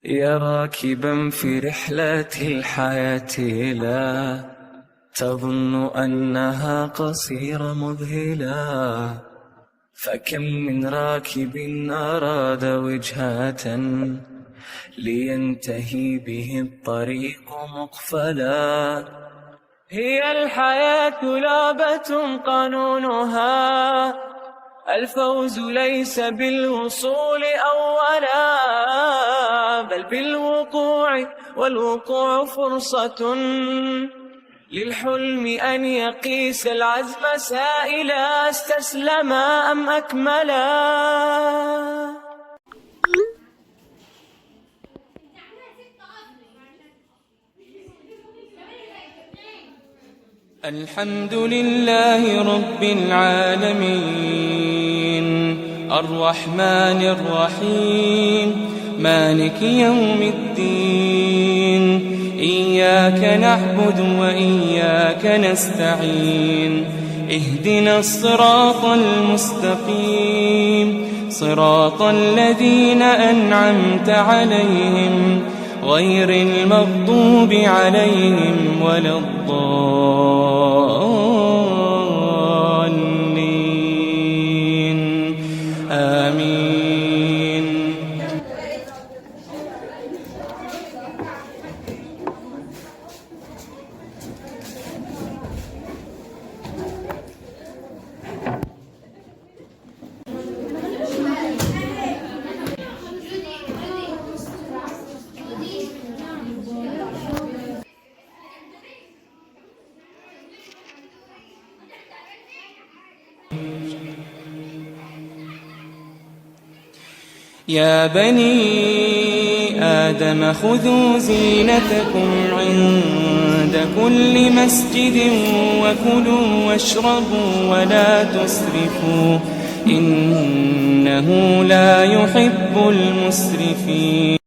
يا راكبا في رحلة الحياة لا تظن أنها قصيرة مذهلا، فكم من راكب أراد وجهة لينتهي به الطريق مقفلا. هي الحياة لعبة قانونها الفوز ليس بالوصول أولا، بل بالوقوع، والوقوع فرصة للحلم أن يقيس العزم سائلا استسلما أم أكملا. الحمد لله رب العالمين الرحمن الرحيم مالك يوم الدين، إياك نعبد وإياك نستعين، اهدنا الصراط المستقيم صراط الذين أنعمت عليهم غير المغضوب عليهم ولا الضالين آمين. يا بني آدم خذوا زينتكم عند كل مسجد وكلوا واشربوا ولا تسرفوا إنه لا يحب المسرفين.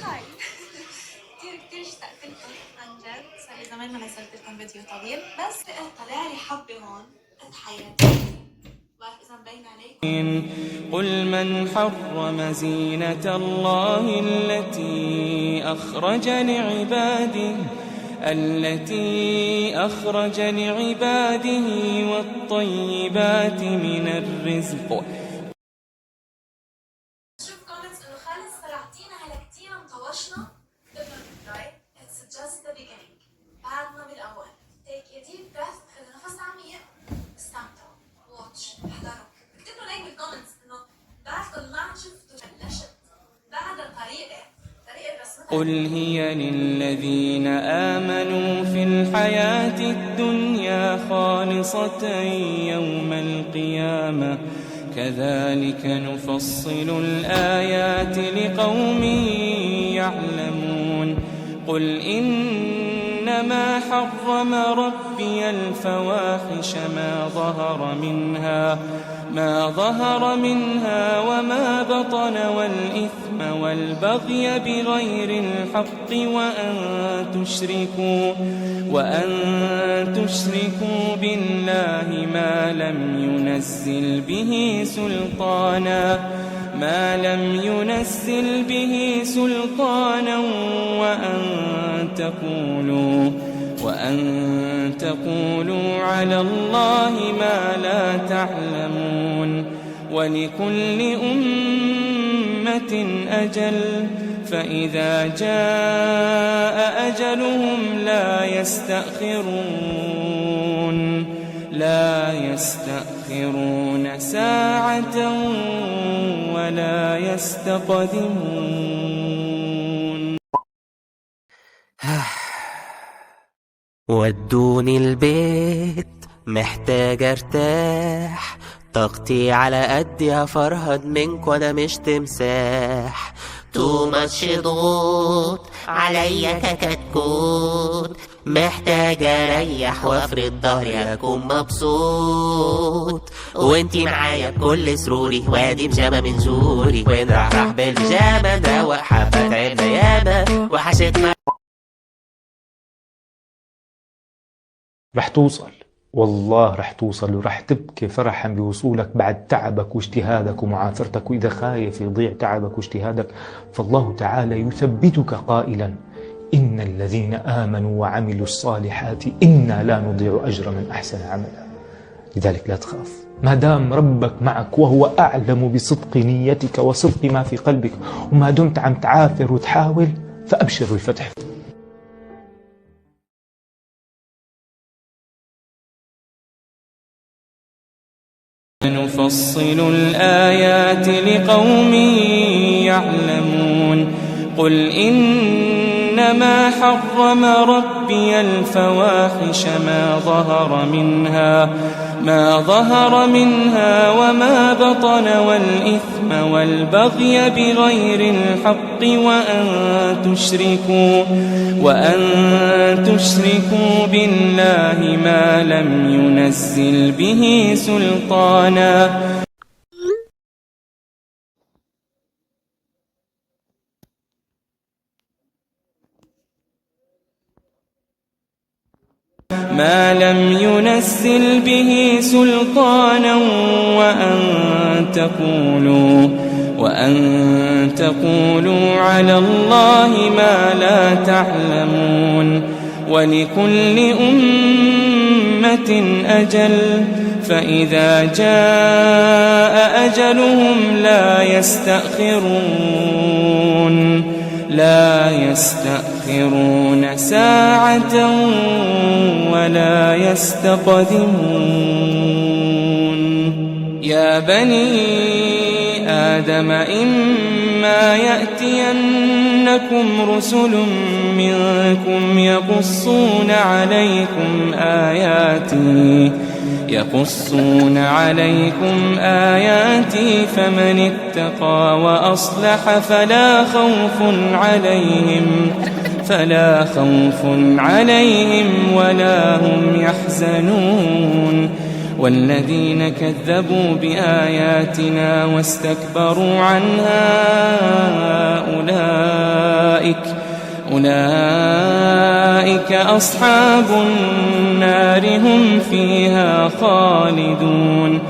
هاي كتير اشتقت لكم عن جد، صار لي زمان ما نزلت لكم فيديو طويل، بس طلع لي حبة هون قد حياتي، بعرف إذا مبين عليكم. قل من حرم زينة الله التي أخرج لعباده والطيبات من الرزق. شوف كومنتس إنه خالد صلعتينا هلا كتير مطوشنا. Right? It's just the beginning. بعدنا بالأول. Take a deep breath، خذ نفس عميق، استمتعوا، watch، احضروا. اكتبوا لايك بالكومنتس إنه بعدكم ما عم شفتوا بلشت بعد طريقة رسمتها. قل هي للذين آمنوا في الحياة الدنيا خالصة يوم القيامة كذلك نفصل الآيات لقوم يعلمون. قل إنما حرم ربي الفواحش ما ظهر منها وما بطن والإثم والبغي بغير الحق وأن تشركوا بالله ما لم ينزل به سلطانا وأن تقولوا على الله ما لا تعلمون. ولكل أمة أجل فإذا جاء أجلهم لا يستأخرون ساعة لا يستقدمون. ودوني البيت محتاج ارتاح، طاقتي على قدي هفرهد منك وانا مش تمساح. تو ماتش ضغوط عليا ككتكوت، محتاج اريح وافرد ظهري اكون مبسوط. وانتي معايا بكل سروري، وادي بجامة من زوري، ونرحرح بالبيجامة نروق حبة تعبنا ياما وحشتنا. رح توصل، والله رح توصل، ورح تبكي فرحا بوصولك بعد تعبك واجتهادك ومعافرتك. وإذا خايف يضيع تعبك واجتهادك فالله تعالى يثبتك قائلا: إن الذين آمنوا وعملوا الصالحات إنا لا نضيع أجر من أحسن عملا. لذلك لا تخاف، ما دام ربك معك وهو أعلم بصدق نيتك وصدق ما في قلبك، وما دمت عم تعافر وتحاول فأبشر بالفتح. نفصل الآيات لقوم يعلمون. قل إنما حرم ربي الفواحش ما ظهر منها وما بطن، والإثم والبغي بغير الحق، وأن تشركوا بالله ما لم ينزل به سلطانا. وأن تقولوا على الله ما لا تعلمون. ولكل أمة أجل، فإذا جاء أجلهم لا يستأخرون ساعة ولا يستقدمون. يا بني آدم إما يأتينكم رسل منكم يقصون عليكم آياتي فمن اتقى وأصلح فلا خوف عليهم ولا هم يحزنون. والذين كذبوا بآياتنا واستكبروا عنها أولئك أصحاب النار هم فيها خالدون.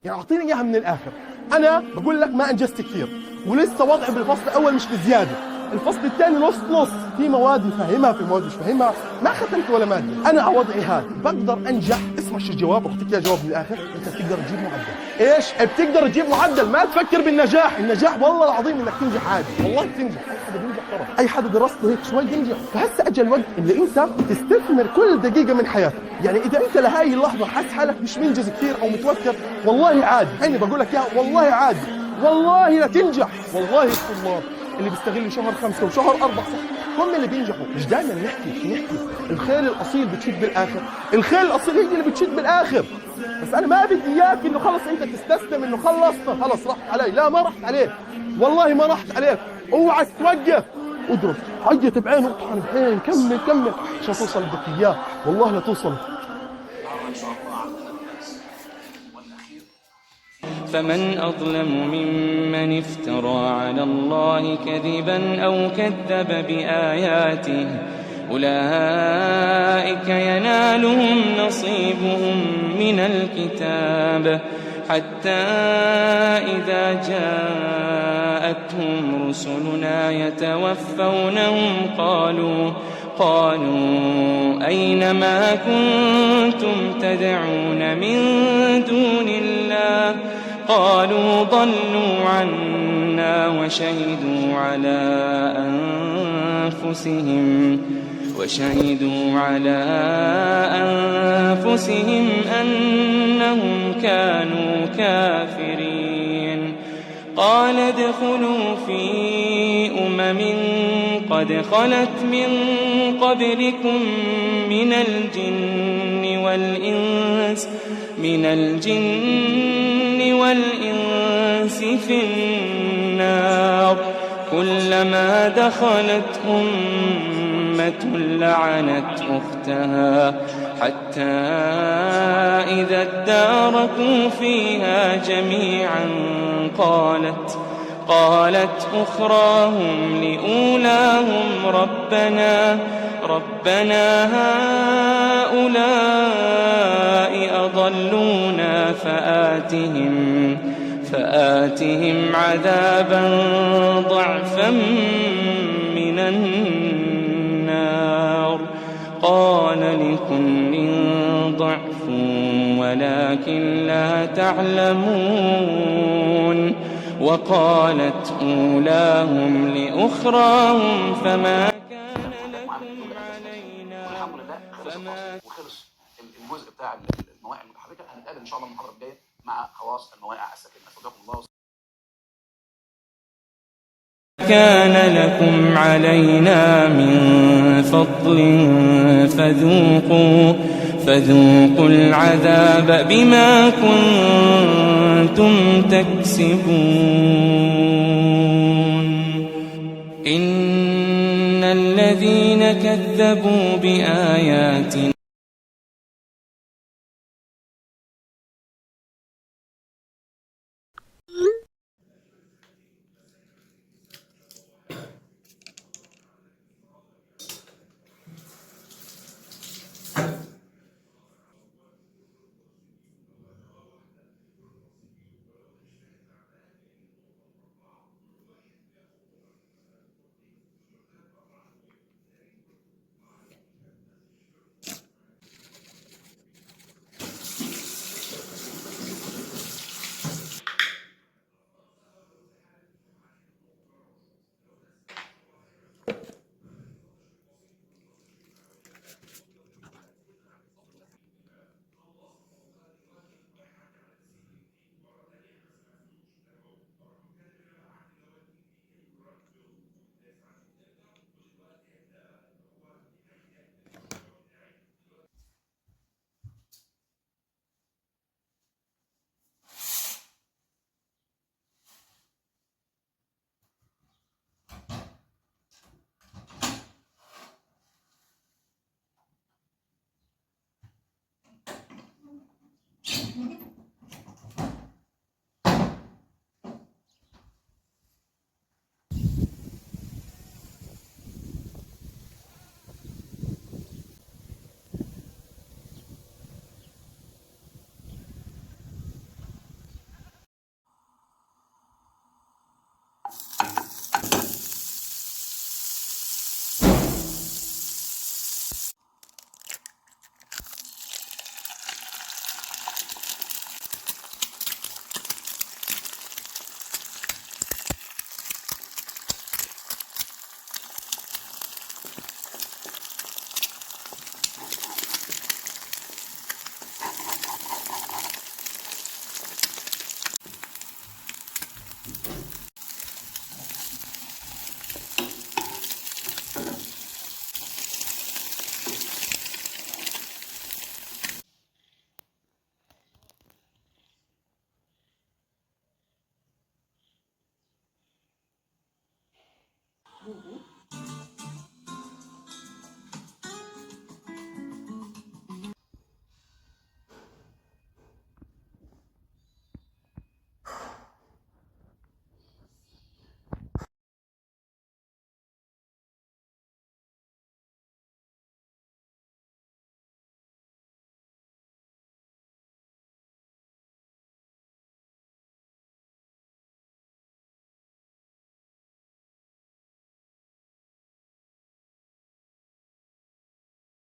يعني اعطيني اياها من الاخر. انا بقول لك ما انجزت كثير، ولسه وضعي بالفصل الاول مش بزياده، الفصل الثاني نص نص، في مواد مفهمها في مواد مش فاهمها، ما ختمت ولا ماده. انا على وضعي هذا بقدر انجح. اسمع تخش الجواب واعطيك اياه جواب من الاخر، انت بتقدر تجيب معدل. ايش؟ بتقدر تجيب معدل، ما تفكر بالنجاح، النجاح والله العظيم انك تنجح عادي، والله بتنجح، اي حدا بينجح طبعا، اي حدا درسته هيك شوي بينجح. فهسه اجى الوقت اللي انت تستثمر كل دقيقه من حياتك. يعني اذا انت لهي اللحظه حاسس حالك مش منجز كثير او متوتر، والله عادي، هيني بقول لك اياها، والله عادي، والله لا تنجح. والله الطلاب اللي بيستغلوا شهر 5 وشهر 4 صح هم اللي بينجحوا. مش دائما نحكي الخيل الاصيل بتشد بالاخر، الخيل الاصيل هي اللي بتشد بالاخر. بس انا ما بدي اياك انه خلص انت تستسلم انه خلص راحت علي. لا، ما راحت عليك، والله ما راحت عليك. اوعك توقف، ادرس، عيط بعين واطحن بعين، كمل عشان توصل اللي بدك اياه، والله لا توصل. فمن أظلم ممن افترى على الله كذبا أو كذب بآياته أولئك ينالهم نصيبهم من الكتاب حتى إذا جاءتهم رسلنا يتوفونهم قالوا أين ما كنتم تدعون من دون الله قالوا ضلوا عنا وشهدوا على أنفسهم أنهم كانوا كافرين. قال ادخلوا في قد خلت من قبلكم من الجن والإنس في النار كلما دخلت أمة لعنت أختها حتى إذا اداركوا فيها جميعا قالت أخراهم لأولاهم ربنا هؤلاء أضلونا فآتهم عذابا ضعفا من النار قال لكل ضعف ولكن لا تعلمون. وقالت أولاهم لأخراهم فما كان لكم علينا وخلص الجزء بتاع المواقع المتحركه. هنتقابل ان شاء الله المحاضره الجايه مع خواص المواقع الساكنه. استودعكم الله. كان لكم علينا من فضل فذوقوا العذاب بما كنتم تكسبون. إن الذين كذبوا بآياتنا